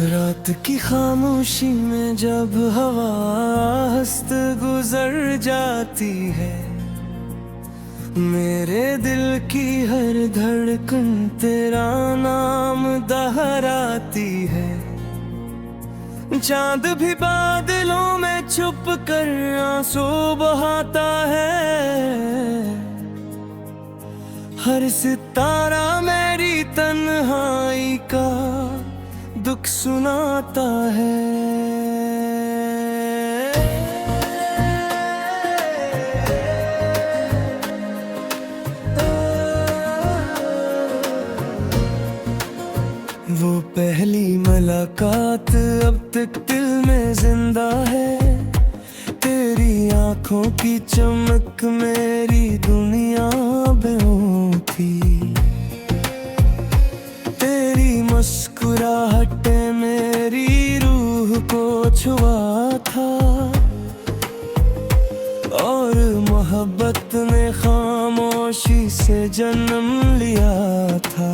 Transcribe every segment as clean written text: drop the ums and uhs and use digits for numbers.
रात की खामोशी में जब हवा हंस गुजर जाती है, मेरे दिल की हर धड़कन तेरा नाम दोहराती है। चांद भी बादलों में छुप कर आंसू बहाता है। हर सितारा मेरी तन्हाई का दुख सुनाता है। वो पहली मुलाकात अब तक दिल में जिंदा है। तेरी आंखों की चमक मेरी दुनिया बेहोती, तेरी मुस्कुराहट मेरी रूह को छुआ था, और मोहब्बत ने खामोशी से जन्म लिया था।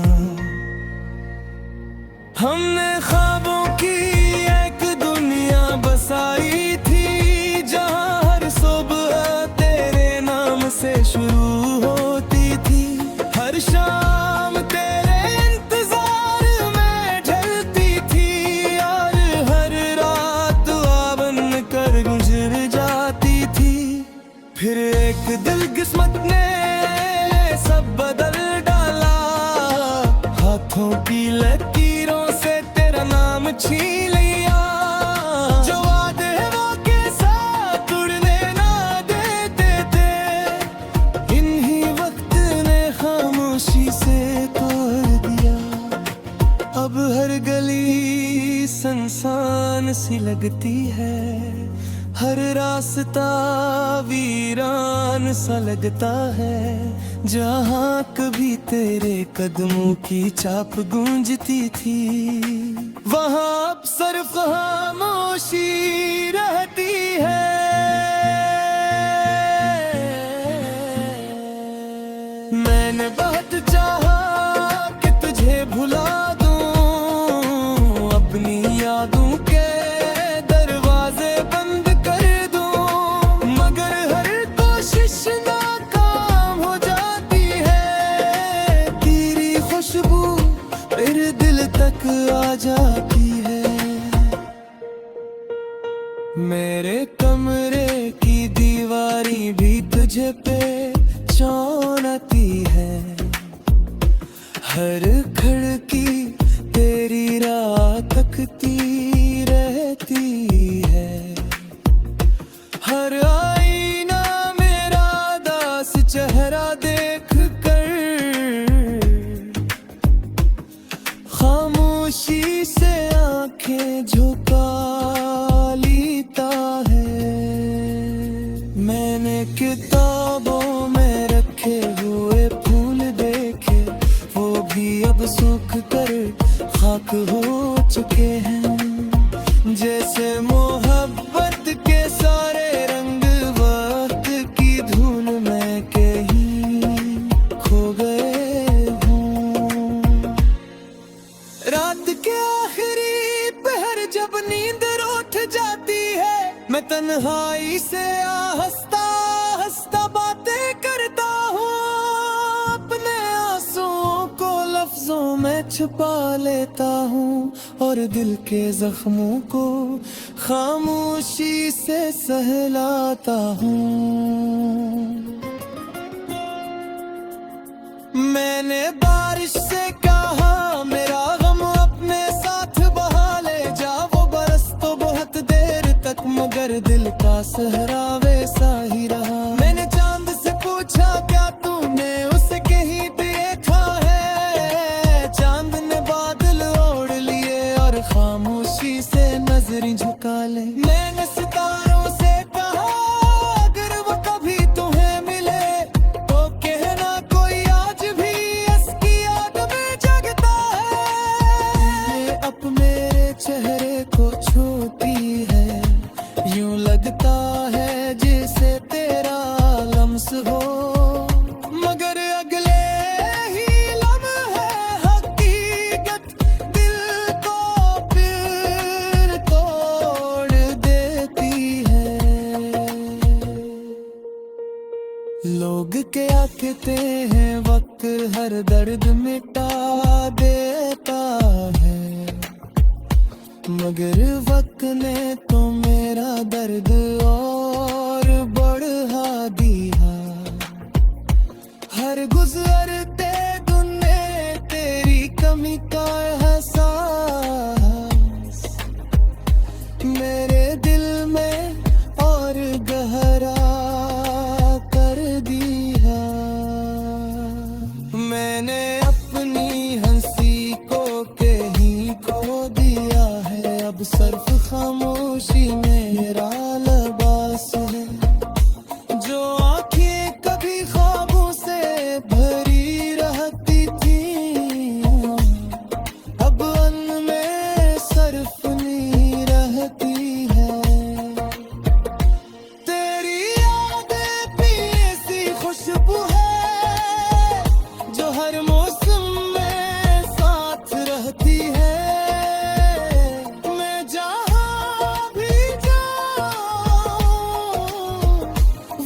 हमने ख्वाबों की एक दुनिया बसाई थी, जहाँ हर सुबह तेरे नाम से शुरू होती थी। हर शाम तेरे इंतजार में ढलती थी, और हर रात दुआ बन कर गुजर जाती थी। फिर एक दिल किस्मत ने सब बदल डाला, हाथों की लकीरों से तेरा नाम छीन लिया। जो वादे वो के साथ उड़ने ना देते थे, इन्हीं वक्त ने खामोशी से तोड़ दिया। अब हर गली सुनसान सी लगती है, हर रास्ता वीरान सा लगता है। जहाँ कभी तेरे कदमों की चाप गूंजती थी, वहाँ अब सिर्फ खामोशी रहती है। मैंने बहुत चाहा कि तुझे भुला दूं, अपनी यादों के दरवाजे बंद कर दूं, मगर हर कोशिश नाकाम हो जाती है। तेरी खुशबू मेरे दिल तक आ जाती है। मेरे कमरे की दीवारी भी तुझे पे चौनती है, हर खिड़की तेरी राह तकती रहती है। हर आईना मेरा दास चेहरा देख कर खामोशी से आंखें झुका लेता है। मैंने किताबों में रखे हुए फूल देखे, वो भी अब सूख कर खाक हो चुके हैं। जैसे मोहब्बत के सारे रंग वक्त की धूल में कहीं खो गए हूँ। रात के आखिरी पहर जब नींद उठ जाती है, मैं तन्हाई से हंसता हंसता बातें करता हूँ। अपने आंसुओं को लफ्जों में छुपा लेता हूँ, और दिल के जख्मों को खामोशी से सहलाता हूँ। मैंने बारिश से कहा मेरा गम अपने साथ बहा ले जा, वो बरस तो बहुत देर तक मगर दिल का सहरा वैसा ही रहा। मैंने चांद से पूछा क्या तूने उसे कहीं देखा है, चांद ने बादल ओढ़ लिए और खामोशी से नजरें झुका ले। मैंने सितारों से कहा अगर वो कभी तुम्हें मिले तो कहना कोई आज भी इसकी याद में जगता है। अब मेरे चेहरे को छूती है, यूं लगता है जैसे तेरा लम्स हो, मगर अगले ही लम्हे हकीकत दिल को फिर क्या कहते हैं, वक्त हर दर्द मिटा देता है, मगर वक्त ने तो मेरा दर्द और बढ़ा दिया। हर गुजरते दिन ने तेरी कमी का एहसास मेरे दिल में और गहरा कर दिया। मैंने अपनी हंसी को कहीं खो दिया है, अब सिर्फ खामोशी मेरा लिबास है। जो आंखें कभी ख्वाबों से भरी रहती थी, अब उनमें सिर्फ नींद रहती है। तेरी यादें भी ऐसी खुशबू है जो हर मौसम में साथ रहती है। मैं जहाँ भी जाऊँ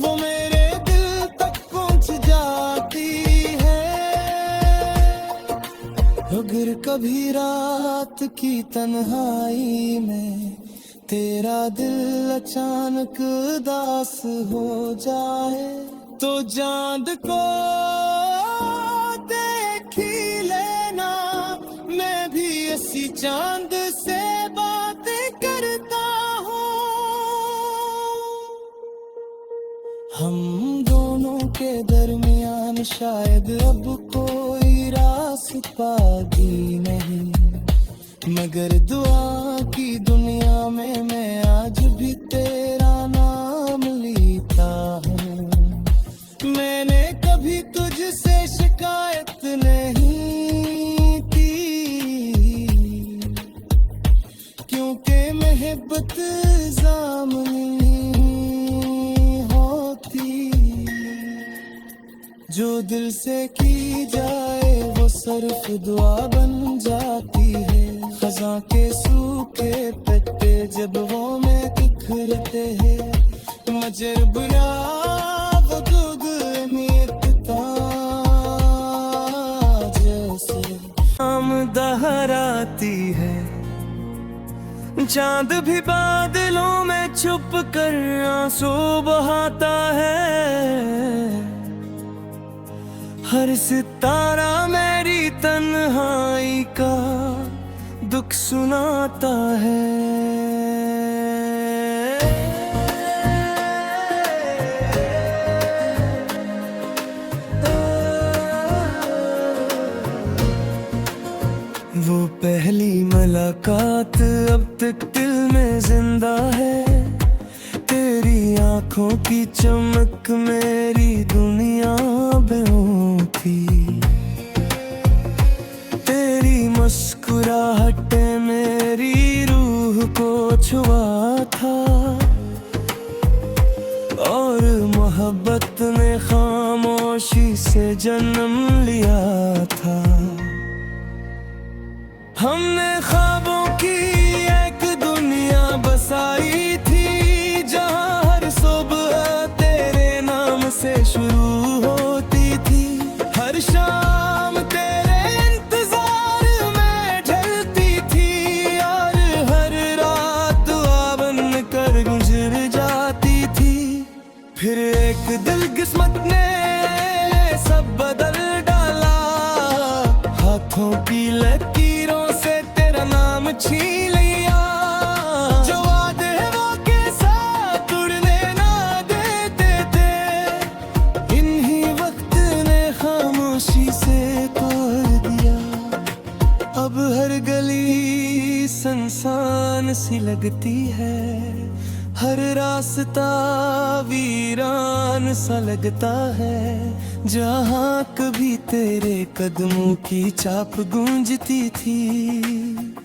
वो मेरे दिल तक पहुँच जाती है। अगर कभी रात की तन्हाई में तेरा दिल अचानक उदास हो जाए, तो चांद को देख ही लेना, मैं भी इसी चांद से बातें करता हूँ। हम दोनों के दरमियान शायद अब कोई रास्ता भी नहीं, मगर दुआ की दुनिया में मैं आज भी तेरा नाम लेता हूँ। मैंने कभी तुझसे शिकायत नहीं की, क्योंकि मोहब्बत ज़ामनी होती। जो दिल से की जाए वो सिर्फ दुआ बन जाती है। खज़ां के सूखे पत्ते जब वो में बिखरते हैं, मजर बुरा वजूद मिटता जैसे शाम दहराती है। चांद भी बादलों में छुप कर आंसू बहाता है। हर सितारा मेरी तन्हाई का दुख सुनाता है। वो पहली मुलाकात अब तक दिल में जिंदा है। तेरी आंखों की चमक मेरी दुनिया बेहोती, तेरी मुस्कुराहट मेरी रूह को छुआ था, और मोहब्बत ने खामोशी से जन्म लिया था। हमने ख्वाबों की एक दुनिया बसाई थी, जहाँ हर सुबह तेरे नाम से शुरू होती थी। हर शाम तेरे इंतजार में ढलती थी, और हर रात दुआ बन कर गुजर जाती थी। फिर एक दिल किस्मत ने सब बदल डाला, हाथों की लकीरों से तेरा नाम छीन लिया। जो वादे वो के साथ उड़ने ना देते थे, इन्हीं वक्त ने खामोशी से तोड़ दिया। अब हर गली सुनसान सी लगती है, हर रास्ता वीरान सा लगता है। जहाँ कभी तेरे कदमों की चाप गूंजती थी,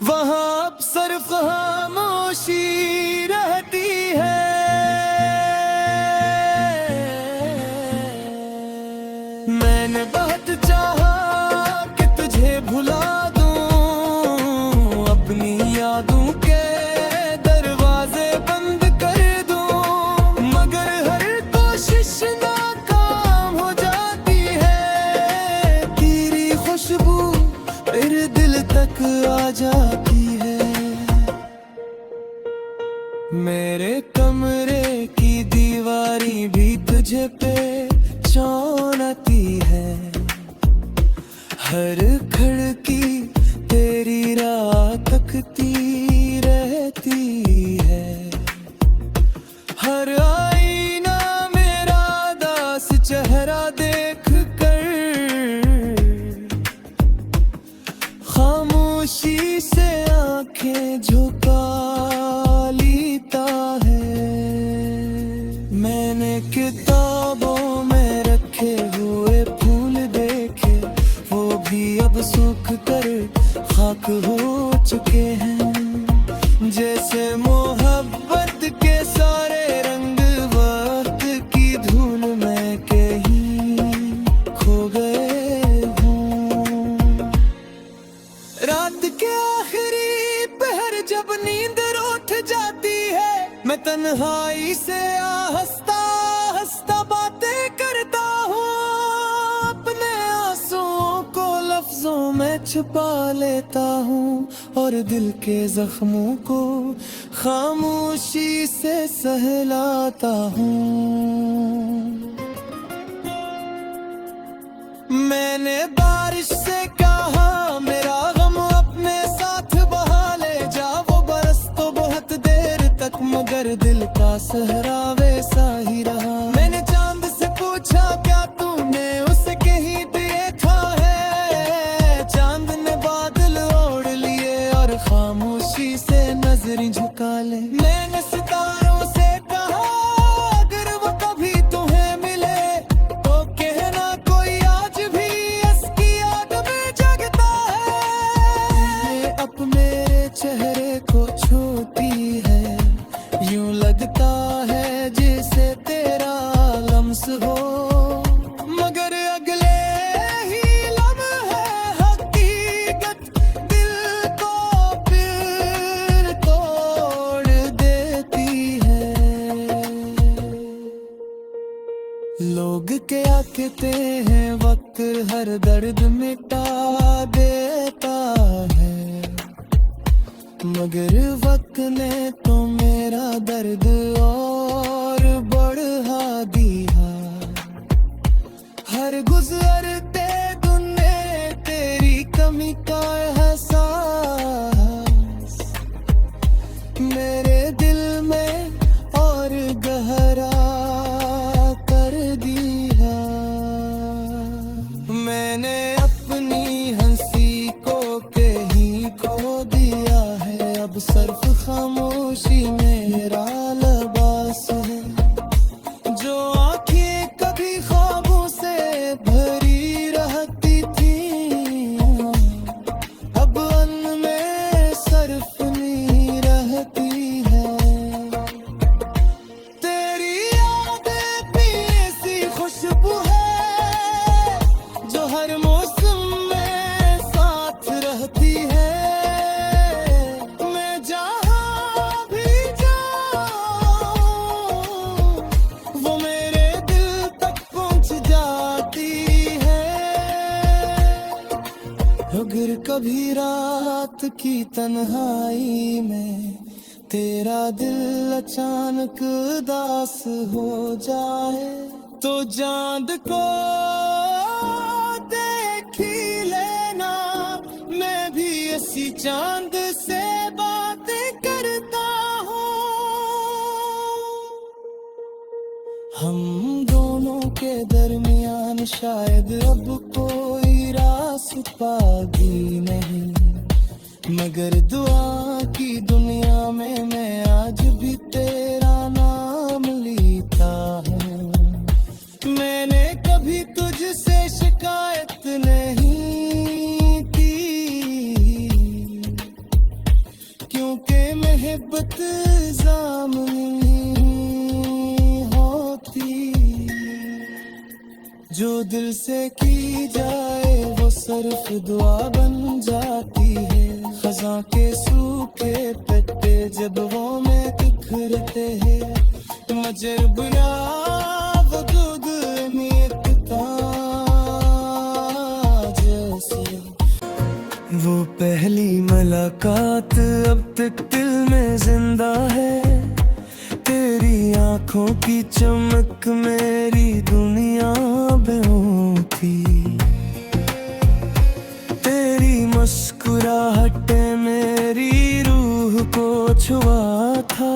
वहाँ अब सिर्फ खामोशी रहती है। मैंने बहुत चाहा कि तुझे भुला दूं, अपनी यादों के दरवाजे बंद कर दूं, मगर हर कोशिश नाकाम हो जाती। मेरे कमरे की दीवारी भी तुझे पे चौनती है, हर खिड़की तेरी राह तकती रहती है। हर आईना मेरा दास चेहरा देख कर खामोशी से आंखें झुका लेता है। मैंने किताबों में रखे हुए फूल देखे, वो भी अब सूख कर खाक हो चुके हैं। जैसे मोहब्बत के सारे रंग वक्त की धूल में कहीं खो गए हूँ। रात के आखिरी पहर जब नींद उठ जाती है, मैं तन्हाई से हंसता हंसता बातें करता हूँ। अपने आंसुओं को लफ्जों में छुपा लेता हूँ और दिल के जख्मों को खामोशी से सहलाता हूँ। मैंने बारिश से कहा मेरा गम अपने साथ बहा ले जा, वो बरस तो बहुत देर तक मगर दिल का सहरा वैसा ही रहा। मैंने चांद से पूछा क्या तूने उसे कहीं देखा है, चांद ने बादल ओढ़ लिए और खामोशी से नजरें झुका ले। मैंने सितारों से कहा अगर वो कभी तुम्हें मिले तो कहना कोई आज भी इसकी याद में जगता है। अब मेरे चेहरे को छूती है, यूं लगता है जैसे तेरा लम्स हो, मगर अगले ही लम्हे हकीकत दिल को फिर तोड़ देती है। लोग क्या कहते हैं वक्त हर दर्द मिटा देता है, मगर वक्त ने तो मेरा दर्द और बढ़ा दिया। हर गुजरते दिन ने तेरी कमी का एहसास मेरे दिल में और गहरा कर दिया। मैंने अपनी हंसी को कहीं खो दिया है, अब सिर्फ खामोशी मेरा लिबास है। जो आंखें कभी ख्वाबों से भरी रहती थी, अब उनमें सिर्फ नी रहती है। तेरी यादें भी ऐसी खुशबू है जो हर मौसम में साथ रहती है। मैं जहाँ भी जाऊँ वो मेरे दिल तक पहुँच जाती है। अगर कभी रात की तन्हाई में तेरा दिल अचानक उदास हो जाए तो चांद को देख ही लेना, मैं भी इसी चांद से बातें करता हूँ। हम दोनों के दरमियान शायद अब कोई रास्ता भी नहीं, मगर दुआ की दुनिया में मैं आज भी तेरा नाम लेता हूँ। मैंने कभी तुझसे शिकायत नहीं की, क्योंकि मोहब्बत ज़ामनी होती। जो दिल से की जाए वो सिर्फ दुआ बन जाती है। खज़ां के सूखे पत्ते जब वो में बिखरते हैं, मगर बुरा वजूद मिटता जैसे। वो पहली मुलाकात अब तक दिल में जिंदा है। आँखों की चमक मेरी दुनिया बेहों थी, तेरी मुस्कुराहटें मेरी रूह को छुआ था,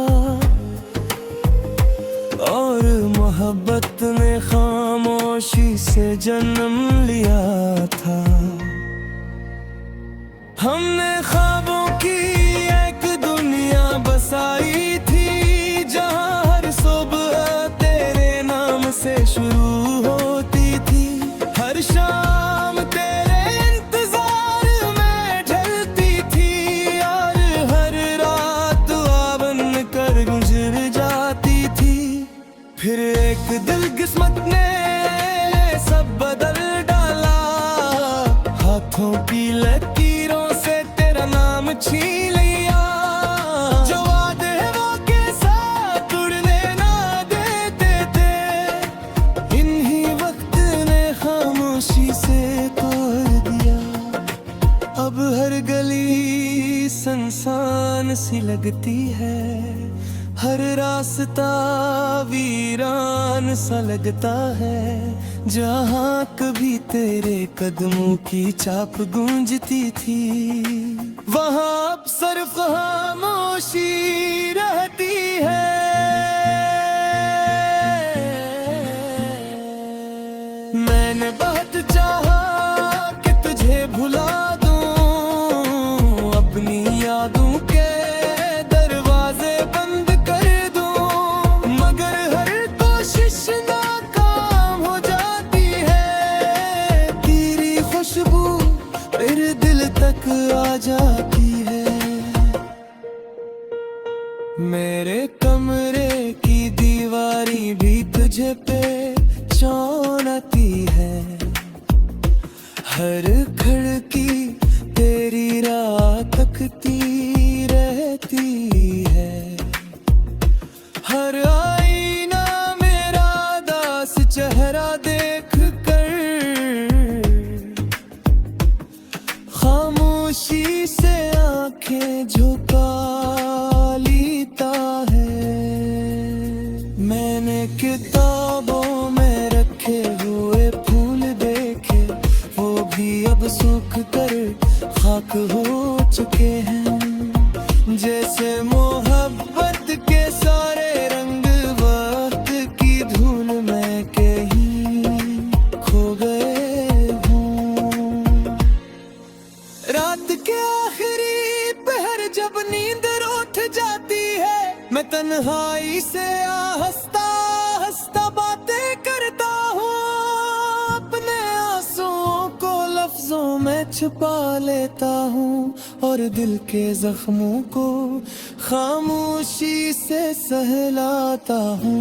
और मोहब्बत ने खामोशी से जन्म लिया था। हमने ख्वाबों की एक दुनिया बसाई थी, जहाँ हर सुबह तेरे नाम से शुरू होती थी। हर शाम तेरे इंतजार में ढलती थी, और हर रात दुआ बन कर गुजर जाती थी। फिर एक दिल किस्मत ने सब बदल डाला, हाथों की लकीरों से तेरा नाम छीन लिया। जो वादे वो के साथ उड़ने ना देते थे, इन्हीं वक्त ने खामोशी से तोड़ दिया। अब हर गली सुनसान सी लगती है, हर रास्ता वीरान सा लगता है। जहाँ कभी तेरे कदमों की चाप गूंजती थी, वहाँ अब सिर्फ खामोशी रहती है। मैंने बहुत चाहा कि तुझे भुला दूं, अपनी यादों के दरवाजे बंद कर दूं, मगर हर कोशिश नाकाम हो जाती है। तेरी खुशबू मेरे दिल तक आ जाती है। मेरे कमरे की दीवारी भी तुझे पे चौनती है, हर खिड़की तेरी राह तकती रहती है। हर आईना मेरा दास चेहरा देख कर खामोशी से आंखें झुका लेता है। मैंने किताबों में रखे हुए फूल देखे, वो भी अब सूख कर खाक हो चुके हैं। जैसे मोहब्बत के सारे रंग वक्त की धूल में कहीं खो गए हूँ। रात के आखिरी पहर जब नींद उठ जाती है, मैं तन्हाई से हंसता हंसता बातें करता हूँ। अपने आंसुओं को लफ्जों में छुपा लेता हूँ, और दिल के जख्मों को खामोशी से सहलाता हूँ।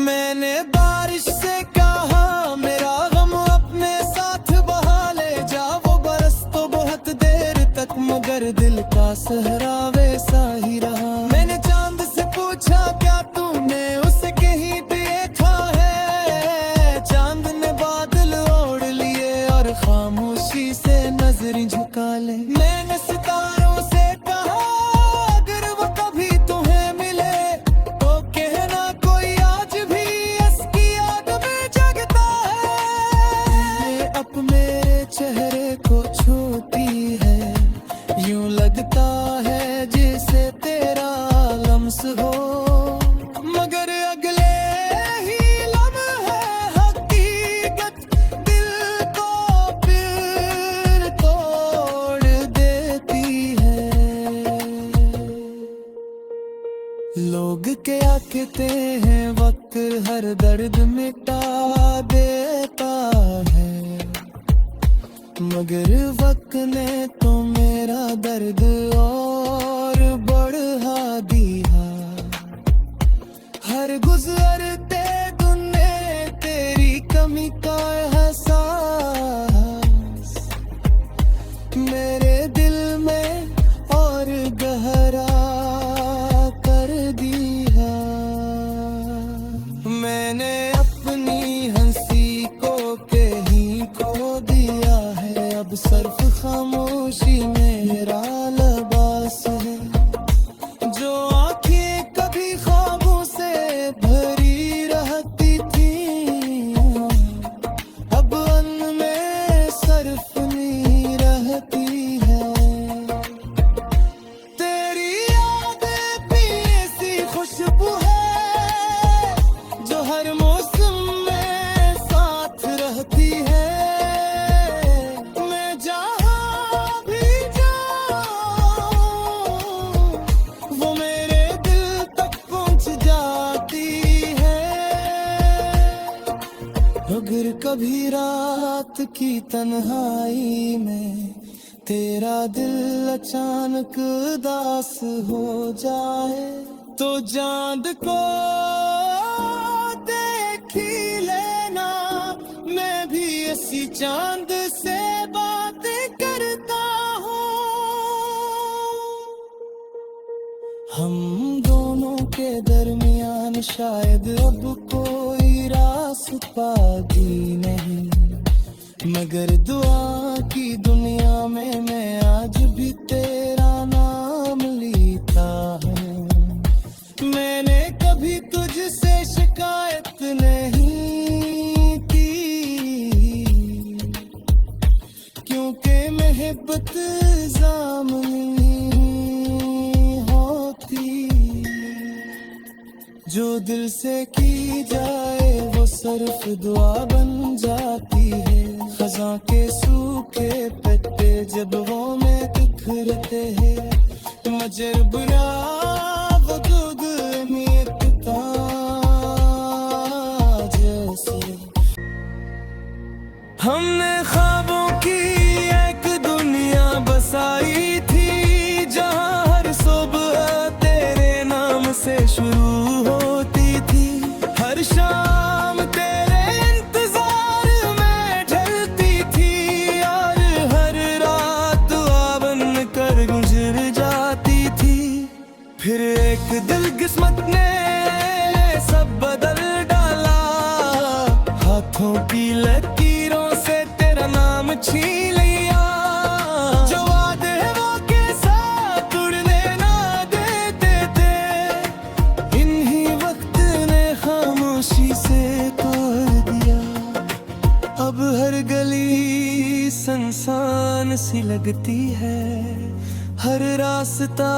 मैंने बारिश से कहा मेरा गम अपने साथ बहा ले जा, वो बरस तो बहुत देर तक मगर दिल का सहरा वैसा ही रहा। मैंने चांद से पूछा क्या तूने उसे कहीं देखा है, चांद ने बादल ओढ़ लिए और खामोशी से नजरें झुका ले। मैंने सितारों से कहा अगर वो कभी तुम्हें मिले तो कहना कोई आज भी इसकी याद में जगता है। अब मेरे चेहरे को छूती है, यूं लगता है जैसे तेरा लम्स हो, मगर अगले ही लम्हे हकीकत दिल को फिर तोड़ देती है। लोग क्या कहते हैं वक्त हर दर्द मिटा देता है, मगर वक्त ने तो मेरा दर्द और बढ़ा दिया। हर गुजरते दिन ने तेरी कमी का एहसास मेरे दिल में और गहरा कर दिया। मैंने अपनी हंसी को कहीं खो दिया है, अब सिर्फ खामोशी मेरा लबास कभी रात की तन्हाई में तेरा दिल अचानक उदास हो जाए तो चांद को देख ही लेना, मैं भी इसी चांद से बात करता हूँ। हम दोनों के दरमियान शायद अब कोई रास्ता भी नहीं, मगर दुआ की दुनिया में मैं आज भी तेरा नाम लेता हूँ। मैंने कभी तुझसे शिकायत नहीं की, क्योंकि मोहब्बत इल्जाम नहीं होती। जो दिल से की जाए वो सिर्फ दुआ बन जाती है। खज़ां के सूखे पत्ते जब वो में बिखरते हैं, मजर बुरा वजूद में पिता जैसे। हमने ख्वाबों की एक दुनिया बसाई थी, जहाँ हर सुबह तेरे नाम से शुरू होती थी। हर शाम तेरे इंतजार में ढलती थी, और हर रात दुआ बन कर गुजर जाती थी। फिर एक दिल किस्मत ने सब बदल डाला, हाथों की लकीरों से तेरा नाम छीन लिया। जो वादे वो के साथ उड़ने ना देते थे, इन्हीं वक्त ने खामोशी से तोड़ दिया। अब हर गली सुनसान सी लगती है, हर रास्ता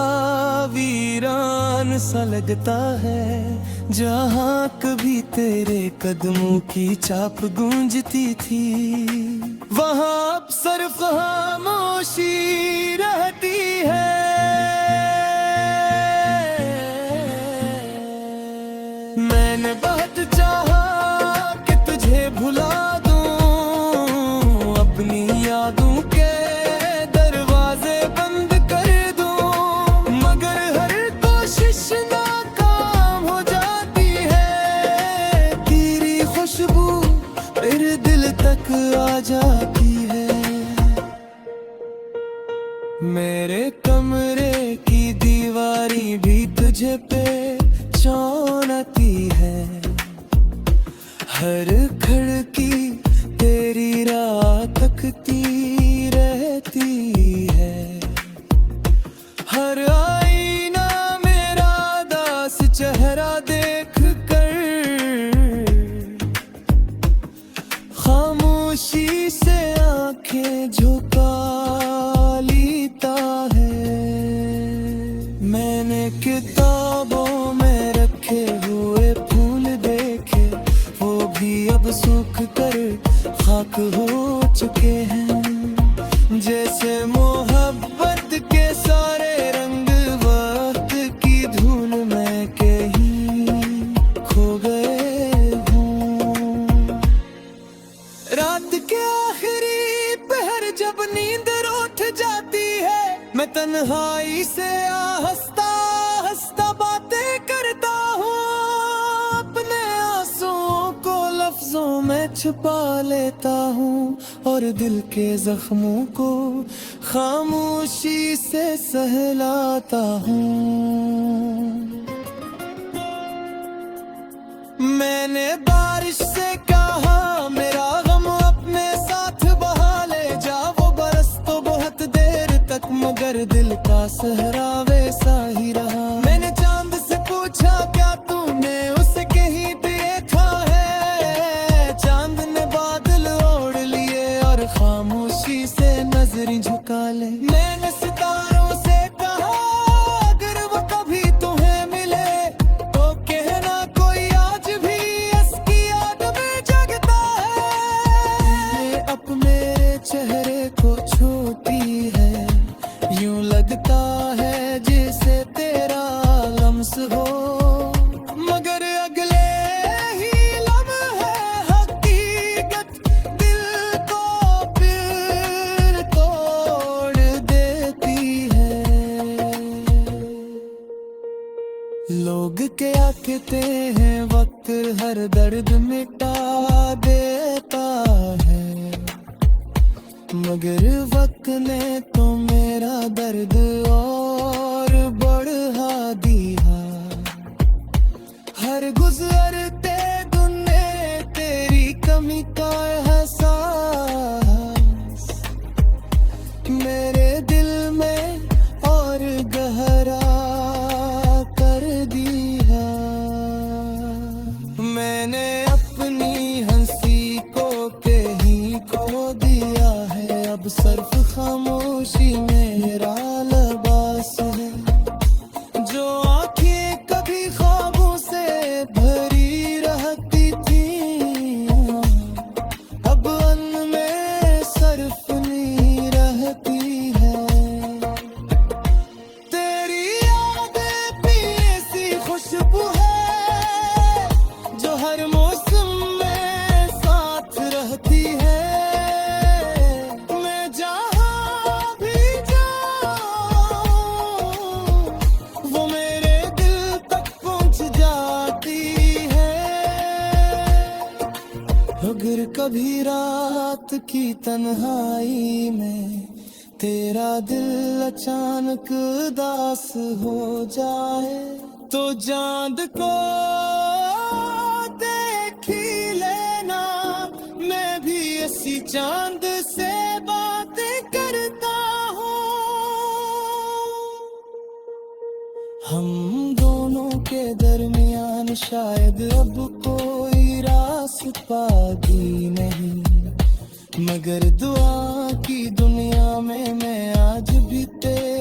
वीरान सा लगता है। जहाँ कभी तेरे कदमों की चाप गूंजती थी, वहाँ अब सिर्फ खामोशी रहती है। मैंने बहुत चाहा कि तुझे भुला दूं, अपनी यादों के दरवाजे बंद कर दूं, मगर हर कोशिश नाकाम हो जाती है। तेरी खुशबू मेरे दिल तक आ जाती है। मेरे कमरे की दीवारी भी तुझे पे चौनती है, हर खिड़की तेरी राह तकती रहती है। हर आईना मेरा दास चेहरा देख कर खामोशी से आंखें झुका लेता है। मैंने किताबों में रखे हुए फूल देखे, वो भी अब सूख कर खाक हो चुके हैं। जैसे मोहब्बत के सारे रंग वक्त की धूल में कहीं खो गए हूँ। रात के आखिरी पहर जब नींद उठ जाती है, मैं तन्हाई से हंसता हंसता बातें करता हूँ। अपने आंसुओं को लफ्जों में छुपा लेता हूँ, और दिल के जख्मों को खामोशी से सहलाता हूँ। मैंने बारिश से कहा मेरा गम अपने साथ बहा ले जा, वो बरस तो बहुत देर तक मगर दिल का सहरा वैसा ही रहा। मैंने चांद से पूछा क्या तूने उसे कहीं देखा है, चांद ने बादल ओढ़ लिए और खामोशी से नजरें झुका ले। मैंने सितारों से कहा अगर वो कभी तुम्हें मिले तो कहना कोई आज भी इसकी याद में जगता है। ये अब मेरे चेहरे को छूती है, यूं लगता है जिस लोग क्या कहते हैं, वक्त हर दर्द मिटा देता है, मगर वक्त ने तो मेरा दर्द और बढ़ा दिया। हर गुजरते दिन ने तेरी कमी का एहसास मेरे दिल में और गहरा कर दिया। मैंने अपनी हंसी को कहीं खो दिया है, अब सिर्फ खामोशी मेरा लिबास है। जो आंखें कभी ख्वाबों से भरी रहती थी, अब में सरफनी रहती है। तेरी यादें भी ऐसी खुशबू है जो हर मौसम में साथ रहती है। मैं जहाँ भी जाऊँ वो मेरे दिल तक पहुँच जाती है। अगर कभी रात की तन्हाई में तेरा दिल अचानक उदास हो जाए, तो चांद को देख ही लेना, मैं भी इसी चांद से बातें करता हूँ। हम दोनों के दरमियान शायद अब कोई रास्ता भी नहीं, मगर दुआ की दुनिया में मैं आज भी तेरे